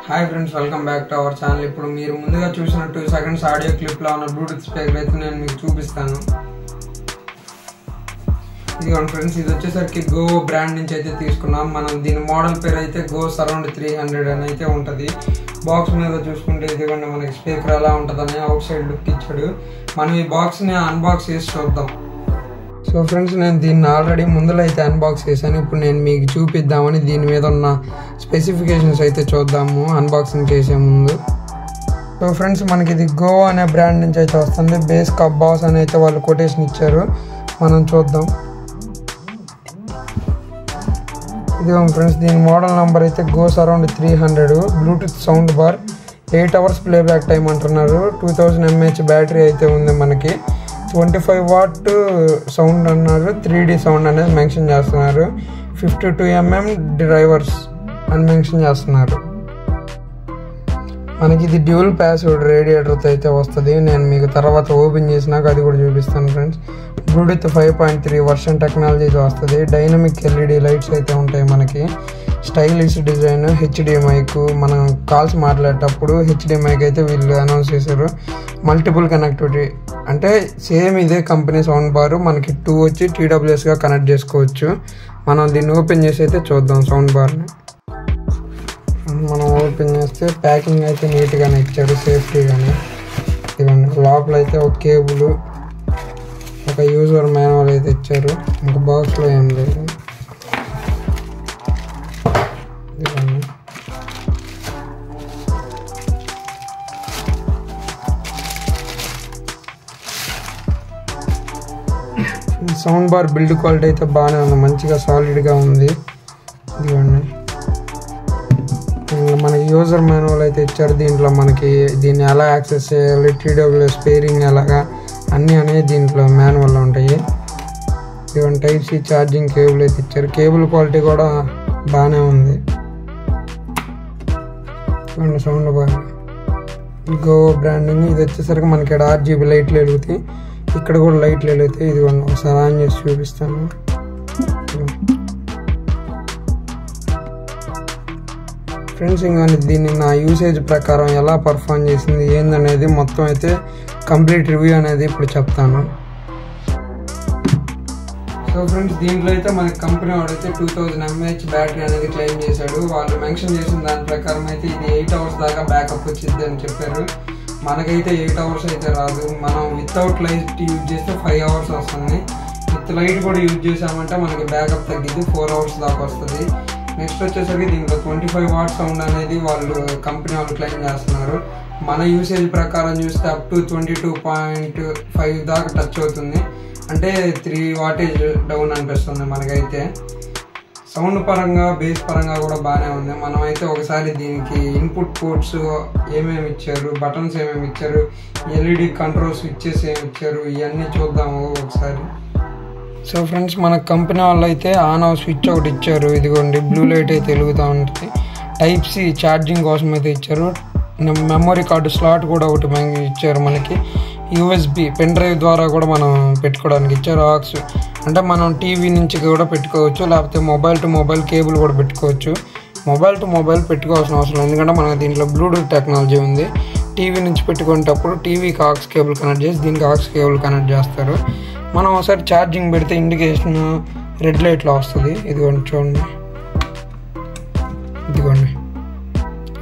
Hi friends, welcome back to our channel. ఇప్పుడు మీరు ముందుగా చూసిన 2 సెకండ్స్ ఆడియో క్లిప్లో ఉన్న బ్లూటూత్ స్పీకర్ అయితే నేను మీకు చూపిస్తాను. ఇదిగోండి ఫ్రెండ్స్, ఇది వచ్చేసరికి గో బ్రాండ్ నుంచి అయితే తీసుకున్నాం. మనం దీని మోడల్ పేరు అయితే గో సరౌండ్ 300 అని అయితే ఉంటుంది. బాక్స్ మీద చూసుకుంటే ఇదిగోండి మనకి స్పీకర్ ఎలా ఉంటుందని అవుట్ సైడ్ లుక్ ఇచ్చాడు. మనం ఈ బాక్స్ని అన్బాక్స్ చేసి చూద్దాం. సో ఫ్రెండ్స్, నేను దీన్ని ఆల్రెడీ ముందులో అయితే అన్బాక్స్ చేశాను. ఇప్పుడు నేను మీకు చూపిద్దామని దీని మీద ఉన్న స్పెసిఫికేషన్స్ అయితే చూద్దాము అన్బాక్సింగ్ చేసే ముందు. సో ఫ్రెండ్స్, మనకి ఇది గో అనే బ్రాండ్ నుంచి అయితే వస్తుంది. బేస్ కప్ బాస్ అని అయితే వాళ్ళు కొటేషన్ ఇచ్చారు, మనం చూద్దాం. ఇదిగో ఫ్రెండ్స్, దీని మోడల్ నెంబర్ అయితే go surround 300. Bluetooth sound bar, 8 hours playback time అంటున్నారు. 2000 mAh బ్యాటరీ అయితే ఉంది. మనకి 25 watt సౌండ్ అన్నారు. 3D సౌండ్ అనేది మెన్షన్ చేస్తున్నారు. 52 mm డ్రైవర్స్ అని మెన్షన్ చేస్తున్నారు. మనకి ఇది డ్యూల్ ప్యాసివ్ రేడియేటర్తో అయితే వస్తుంది. నేను మీకు తర్వాత ఓపెన్ చేసినాక అది కూడా చూపిస్తాను ఫ్రెండ్స్. బ్లూటూత్ 5.3 వర్షన్ టెక్నాలజీతో వస్తుంది. డైనమిక్ LED లైట్స్ అయితే ఉంటాయి. మనకి స్టైలిష్ డిజైన్, హెచ్డి మైక్. మనం కాల్స్ మాట్లాడేటప్పుడు హెచ్డి మైక్ అయితే వీళ్ళు అనౌన్స్ చేశారు. మల్టిపుల్ కనెక్టివిటీ అంటే సేమ్ ఇదే కంపెనీ సౌండ్ బారు. మనకి 2 వచ్చి TWSగా కనెక్ట్ చేసుకోవచ్చు. మనం దీన్ని ఓపెన్ చేసి అయితే చూద్దాం సౌండ్ బార్ని. మనం ఓపెన్ చేస్తే ప్యాకింగ్ అయితే నీట్గానే ఇచ్చారు, సేఫ్టీగానే. ఇవన్నీ లోపల అయితే ఒక కేబుల్, ఒక యూజర్ మాన్యువల్ అయితే ఇచ్చారు. ఇంకా బాక్స్లో ఏం లేదు. ఇవన్నీ సౌండ్ బార్ బిల్డ్ క్వాలిటీ అయితే బాగానే ఉంది, మంచిగా సాలిడ్గా ఉంది. ఇదిగోండి, మనకి యూజర్ మాన్యువల్ అయితే ఇచ్చారు. దీంట్లో మనకి దీన్ని ఎలా యాక్సెస్ చేయాలి, TWS పేరింగ్ ఎలాగా అన్నీ అనేది దీంట్లో మాన్యువల్లో ఉంటాయి. ఇవన్నీ టైప్ సి ఛార్జింగ్ కేబుల్ అయితే ఇచ్చారు. కేబుల్ క్వాలిటీ కూడా బాగానే ఉంది. ఇవన్నీ సౌండ్ బార్ గో బ్రాండింగ్. ఇది వచ్చేసరికి మనకి ఇక్కడ RGB లైట్లు వెలుగుతాయి, ఇక్కడ కూడా లైట్లు వెలుగుతాయి. ఇది ఒకసారి ఆన్ చేసి చూపిస్తాను. ఫ్రెండ్స్, ఇంకా దీన్ని నా యూసేజ్ ప్రకారం ఎలా పర్ఫామ్ చేసింది ఏందనేది మొత్తం అయితే కంప్లీట్ రివ్యూ అనేది ఇప్పుడు చెప్తాను. సో ఫ్రెండ్స్, దీంట్లో అయితే మనకి కంపెనీ వాడైతే 2000 mAh బ్యాటరీ అనేది క్లెయిమ్ చేశాడు. వాళ్ళు మెన్షన్ చేసిన దాని ప్రకారం అయితే ఇది 8 hours దాకా బ్యాకప్ వచ్చింది అని చెప్పారు. మనకైతే 8 hours అయితే రాదు. మనం వితౌట్ లైట్ యూజ్ చేస్తే 5 hours వస్తుంది. విత్ లైట్ కూడా యూజ్ చేసామంటే మనకి బ్యాకప్ తగ్గిద్ది, 4 hours దాకా వస్తుంది. నెక్స్ట్ వచ్చేసరికి దీంట్లో 25 watt సౌండ్ అనేది వాళ్ళు కంపెనీ వాళ్ళు క్లెయిమ్ చేస్తున్నారు. మన యూసేజ్ ప్రకారం చూస్తే అప్ టు 22.5 దాకా టచ్ అవుతుంది. అంటే 3 wattage డౌన్ అనిపిస్తుంది మనకైతే. సౌండ్ పరంగా, బేస్ పరంగా కూడా బాగానే ఉంది. మనమైతే ఒకసారి దీనికి ఇన్పుట్ పోర్ట్స్ ఏమేమి ఇచ్చారు, బటన్స్ ఏమేమి ఇచ్చారు, LED కంట్రోల్ స్విచ్చెస్ ఏమి ఇచ్చారు, ఇవన్నీ చూద్దాము ఒకసారి. సో ఫ్రెండ్స్, మన కంపెనీ వాళ్ళు అయితే ఆన్ ఆఫ్ స్విచ్ ఒకటి ఇచ్చారు. ఇదిగోండి, బ్లూ లైట్ అయితే వెలుగుతూ ఉంటుంది. టైప్ సి ఛార్జింగ్ కోసం అయితే ఇచ్చారు. మెమొరీ కార్డు స్లాట్ కూడా ఒకటి ఇచ్చారు. మనకి USB పెన్ డ్రైవ్ ద్వారా కూడా మనం పెట్టుకోవడానికి ఇచ్చారు. ఆక్స్ అంటే మనం టీవీ నుంచి కూడా పెట్టుకోవచ్చు, లేకపోతే మొబైల్ టు మొబైల్ కేబుల్ కూడా పెట్టుకోవచ్చు. మొబైల్ టు మొబైల్ పెట్టుకోవాల్సిన అవసరం లేదు, ఎందుకంటే మనకి దీంట్లో బ్లూటూత్ టెక్నాలజీ ఉంది. టీవీ నుంచి పెట్టుకునేటప్పుడు టీవీకి ఆక్స్ కేబుల్ కనెక్ట్ చేసి దీనికి ఆక్స్ కేబుల్ కనెక్ట్ చేస్తారు. మనం ఒకసారి ఛార్జింగ్ పెడితే ఇండికేషన్ రెడ్ లైట్లో వస్తుంది. ఇదిగోండి చూడండి, ఇదిగోండి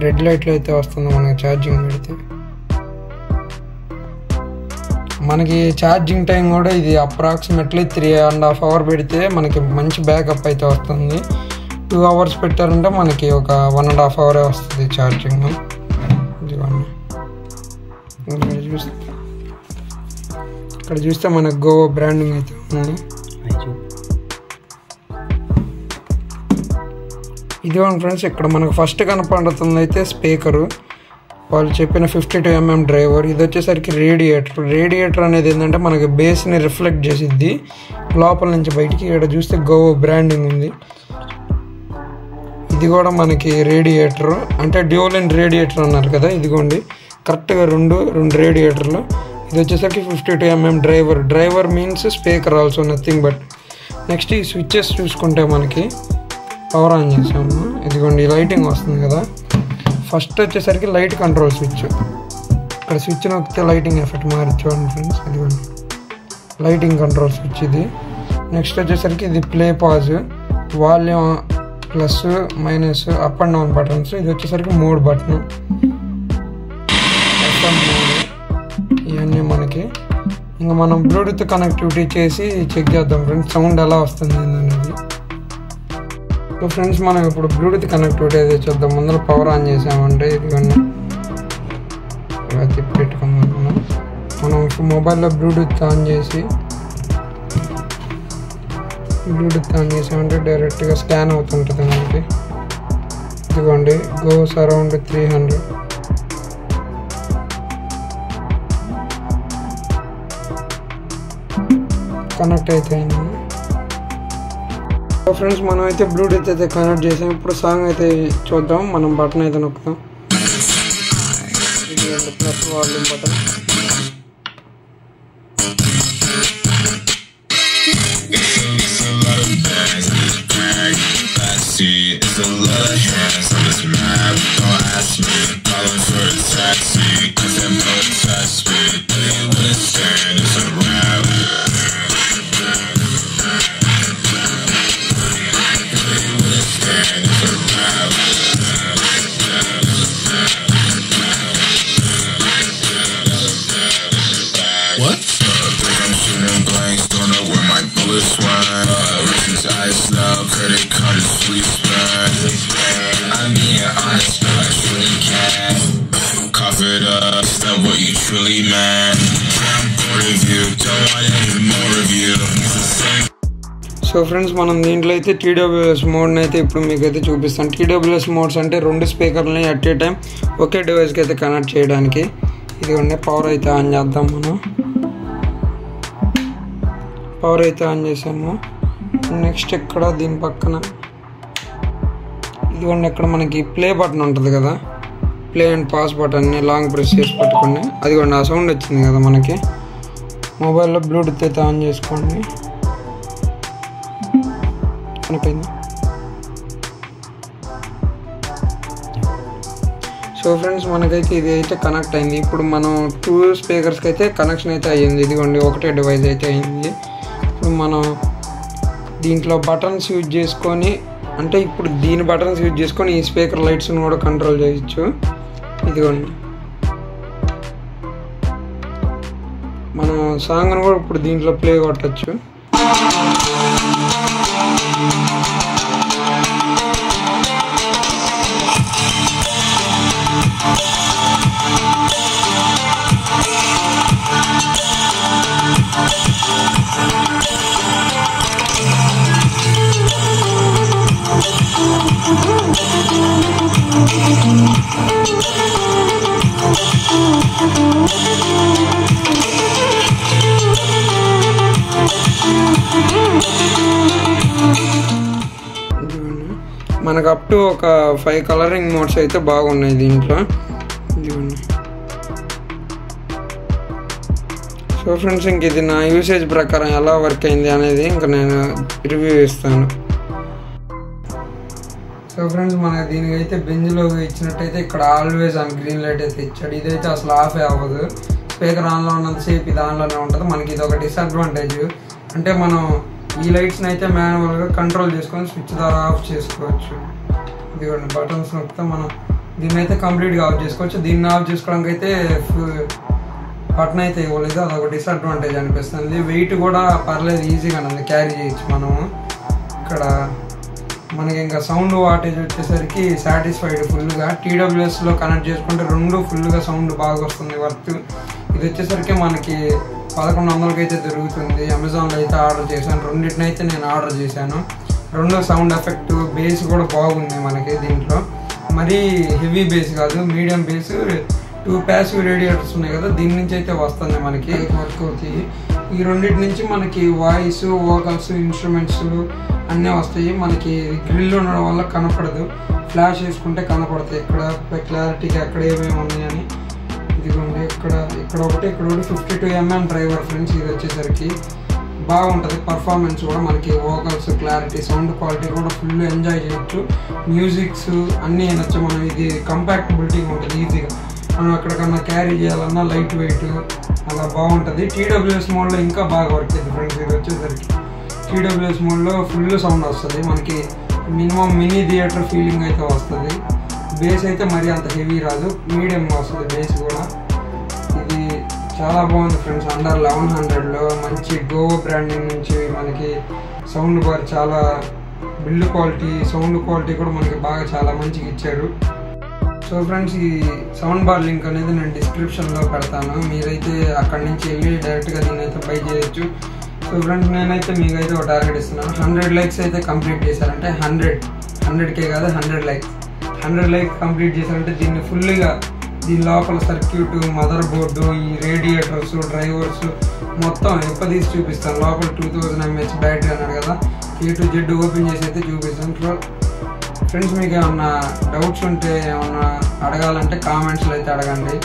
రెడ్ లైట్లో అయితే వస్తుంది మనకి ఛార్జింగ్ పెడితే. మనకి ఛార్జింగ్ టైం కూడా ఇది అప్రాక్సిమేట్లీ 3.5 hours పెడితే మనకి మంచి బ్యాకప్ అయితే వస్తుంది. 2 hours పెట్టారంటే మనకి ఒక 1.5 hours వస్తుంది ఛార్జింగ్. ఇదిగోండి, ఇక్కడ చూస్తే మనకు గో బ్రాండింగ్ అయితే ఉంది. ఇదిగోండి ఫ్రెండ్స్, ఇక్కడ మనకు ఫస్ట్ కనపడుతుంది అయితే స్పీకరు. వాళ్ళు చెప్పిన 52 mm డ్రైవర్. ఇది వచ్చేసరికి రేడియేటర్ అనేది ఏంటంటే మనకి బేస్ని రిఫ్లెక్ట్ చేసిద్ది లోపల నుంచి బయటికి. ఇక్కడ చూస్తే గో బ్రాండింగ్ ఉంది. ఇది కూడా మనకి రేడియేటర్, అంటే డ్యూల్ ఇన్ రేడియేటర్ అన్నారు కదా. ఇదిగోండి, కరెక్ట్గా రెండు రేడియేటర్లు. ఇది వచ్చేసరికి 52 mm driver means speaker also, nothing but. Next ఈ స్విచ్చెస్ చూసుకుంటే మనకి పవర్ ఆన్ చేసాము. ఇదిగోండి, లైటింగ్ వస్తుంది కదా. ఫస్ట్ వచ్చేసరికి లైట్ కంట్రోల్ స్విచ్. ఇక్కడ స్విచ్ నొక్కితే లైటింగ్ ఎఫెక్ట్ మారి చూడండి ఫ్రెండ్స్, ఇదిగోండి లైటింగ్ కంట్రోల్ స్విచ్ ఇది. నెక్స్ట్ వచ్చేసరికి ఇది play pause, volume plus minus up and down buttons. ఇది వచ్చేసరికి మోడ్ బటన్, ఎఫ్ఎం మోడ్, ఇవన్నీ మనకి. ఇంకా మనం బ్లూటూత్ కనెక్టివిటీ చేసి చెక్ చేద్దాం ఫ్రెండ్స్ సౌండ్ ఎలా వస్తుంది అనేది. సో ఫ్రెండ్స్ మనం ఇప్పుడు బ్లూటూత్ కనెక్టివిటీ అయితే చూద్దాం. ముందర పవర్ ఆన్ చేసామంటే ఇదిగోండి ఇలా తిప్పి పెట్టుకుందాం. మనం మొబైల్లో బ్లూటూత్ ఆన్ చేసామంటే డైరెక్ట్గా స్కాన్ అవుతుంటుంది మనకి. ఇదిగోండి గోస్ అరౌండ్ 300. కనెక్ట్ అయితే అయింది. సో ఫ్రెండ్స్ మనం అయితే బ్లూటూత్ అయితే కనెక్ట్ చేసాం. ఇప్పుడు సాంగ్ అయితే చూద్దాం. మనం బటన్ అయితే నొక్కుదాం. ఇది plus volume button. So friends మనం దీంట్లో అయితే TWS మోడ్ని అయితే ఇప్పుడు మీకైతే చూపిస్తాను. TWS మోడ్స్ అంటే 2 స్పీకర్లని అట్ ఏ టైం ఒకే డివైస్కి అయితే కనెక్ట్ చేయడానికి. ఇదిగోండి పవర్ అయితే ఆన్ చేద్దాం. మనం పవర్ అయితే ఆన్ చేసాము. నెక్స్ట్ ఇక్కడ దీని పక్కన ఇదిగోండి ఇక్కడ మనకి ప్లే బటన్ ఉంటుంది కదా, ప్లే అండ్ పాస్ బటన్ని లాంగ్ ప్రెస్ చేసి పట్టుకోండి. అదిగోండి ఆ సౌండ్ వచ్చింది కదా మనకి. మొబైల్లో బ్లూటూత్ అయితే ఆన్ చేసుకోండి. కనెక్ట్. సో ఫ్రెండ్స్ మనకైతే ఇది అయితే కనెక్ట్ అయింది. ఇప్పుడు మనం 2 స్పీకర్స్కి అయితే కనెక్షన్ అయితే అయ్యింది. ఇదిగోండి ఒకటే డివైస్ అయితే అయింది. ఇప్పుడు మనం దీంట్లో బటన్స్ యూజ్ చేసుకొని, అంటే ఇప్పుడు దీని బటన్స్ యూజ్ చేసుకొని ఈ స్పీకర్ లైట్స్ని కూడా కంట్రోల్ చేయొచ్చు. ఇదిగోండి మనం సాంగ్ను కూడా ఇప్పుడు దీంట్లో ప్లే కొట్టచ్చు. మనకు అప్ టు ఒక 5 కలరింగ్ మోడ్స్ అయితే బాగున్నాయి దీంట్లో. సో ఫ్రెండ్స్ ఇంక ఇది నా యూసేజ్ ప్రకారం ఎలా వర్క్ అయింది అనేది ఇంకా నేను రివ్యూ ఇస్తాను. సో ఫ్రెండ్స్ మనకి దీనికైతే బెంజ్లో ఇచ్చినట్టయితే ఇక్కడ ఆల్వేస్ ఆన్ గ్రీన్ లైట్ అయితే ఇచ్చాడు. ఇదైతే అసలు ఆఫే అవ్వదు. స్పీకర్ ఆన్లో ఉన్నంతసేపు ఇది ఆన్లోనే ఉంటుంది. మనకి ఇది ఒక డిసడ్వాంటేజ్. అంటే మనం ఈ లైట్స్ని అయితే మాన్యువల్గా కంట్రోల్ చేసుకొని స్విచ్ ద్వారా ఆఫ్ చేసుకోవచ్చు. ఇదిగోండి బటన్స్ నొక్కితే మనం దీన్ని అయితే కంప్లీట్గా ఆఫ్ చేసుకోవచ్చు. దీన్ని ఆఫ్ చేసుకోవడానికి అయితే బటన్ అయితే ఇవ్వలేదు. అదొక డిసడ్వాంటేజ్ అనిపిస్తుంది. వెయిట్ కూడా పర్లేదు, ఈజీగానే ఉంది, క్యారీ చేయొచ్చు మనము. ఇక్కడ మనకి ఇంకా సౌండ్ వాటేజ్ వచ్చేసరికి సాటిస్ఫైడ్ ఫుల్గా. TWSలో కనెక్ట్ చేసుకుంటే 2 ఫుల్గా సౌండ్ బాగా వస్తుంది వర్త్. ఇది వచ్చేసరికి మనకి 1100కి అయితే దొరుకుతుంది. అమెజాన్లో అయితే ఆర్డర్ చేశాను. రెండింటిని అయితే నేను ఆర్డర్ చేశాను. 2 సౌండ్ ఎఫెక్ట్, బేస్ కూడా బాగుంది మనకి దీంట్లో. మరీ హెవీ బేస్ కాదు, మీడియం బేస్. 2 ప్యాసివ్ రేడియేటర్స్ ఉన్నాయి కదా, దీని నుంచి అయితే వస్తుంది మనకి వర్క్ అవుతాయి. ఈ రెండింటి నుంచి మనకి వాయిస్, వోకల్స్, ఇన్స్ట్రుమెంట్స్ అన్నీ వస్తాయి. మనకి గ్రిల్ ఉండడం వల్ల కనపడదు, ఫ్లాష్ వేసుకుంటే కనపడతాయి ఇక్కడ క్లారిటీగా ఎక్కడ ఏమేమి ఉన్నాయని. ఇదిగోండి ఇక్కడ ఒకటి 52mm డ్రైవర్ ఫ్రెండ్స్. ఇది వచ్చేసరికి బాగుంటుంది. పర్ఫార్మెన్స్ కూడా మనకి వోకల్స్ క్లారిటీ సౌండ్ క్వాలిటీ కూడా ఫుల్ ఎంజాయ్ చేయొచ్చు. మ్యూజిక్స్ అన్నీ వినొచ్చు మనం. ఇది కంపాక్టబిలిటీ ఉంటుంది ఈజీగా. మనం ఎక్కడికన్నా క్యారీ చేయాలన్నా లైట్ వెయిట్ అలా బాగుంటుంది. TWS మోడ్లో ఇంకా బాగా వర్క్ అవుతుంది ఫ్రెండ్స్. ఇది వచ్చేసరికి TWS మోడ్లో ఫుల్ సౌండ్ వస్తుంది మనకి. మినిమం మినీ థియేటర్ ఫీలింగ్ అయితే వస్తుంది. బేస్ అయితే మరీ అంత హెవీ రాదు, మీడియంగా వస్తుంది బేస్ కూడా. ఇది చాలా బాగుంది ఫ్రెండ్స్. అండర్ 1100లో మంచి గోవా బ్రాండింగ్ నుంచి మనకి సౌండ్ బార్ చాలా బిల్డ్ క్వాలిటీ సౌండ్ క్వాలిటీ కూడా మనకి బాగా చాలా మంచిగా ఇచ్చారు. సో ఫ్రెండ్స్ ఈ సౌండ్ బార్ లింక్ అనేది నేను డిస్క్రిప్షన్లో పెడతాను. మీరైతే అక్కడి నుంచి వెళ్ళి డైరెక్ట్గా దీనైతే బై చేయొచ్చు. సో ఫ్రెండ్స్ నేనైతే మీకైతే ఒక టార్గెట్ ఇస్తున్నాను. 100 లైక్స్ అయితే కంప్లీట్ చేశారంటే 100K కాదు 100 లైక్స్. 100 లైక్స్ కంప్లీట్ చేశారంటే దీన్ని ఫుల్గా దీని లోపల సర్క్యూట్ మదర్ బోర్డు ఈ రేడియేటర్స్ డ్రైవర్స్ మొత్తం తీసి చూపిస్తాను. లోపల 2000 mAh బ్యాటరీ అన్నాడు కదా, A to Z ఓపెన్ చేసి అయితే చూపిస్తాను. ఫ్రెండ్స్ మీకు ఏమన్నా డౌట్స్ ఉంటే ఏమన్నా అడగాలంటే కామెంట్స్లో అయితే అడగండి.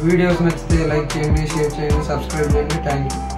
వీడియోస్ నచ్చితే లైక్ చేయండి, షేర్ చేయండి, సబ్స్క్రైబ్ చేయండి. Thank you.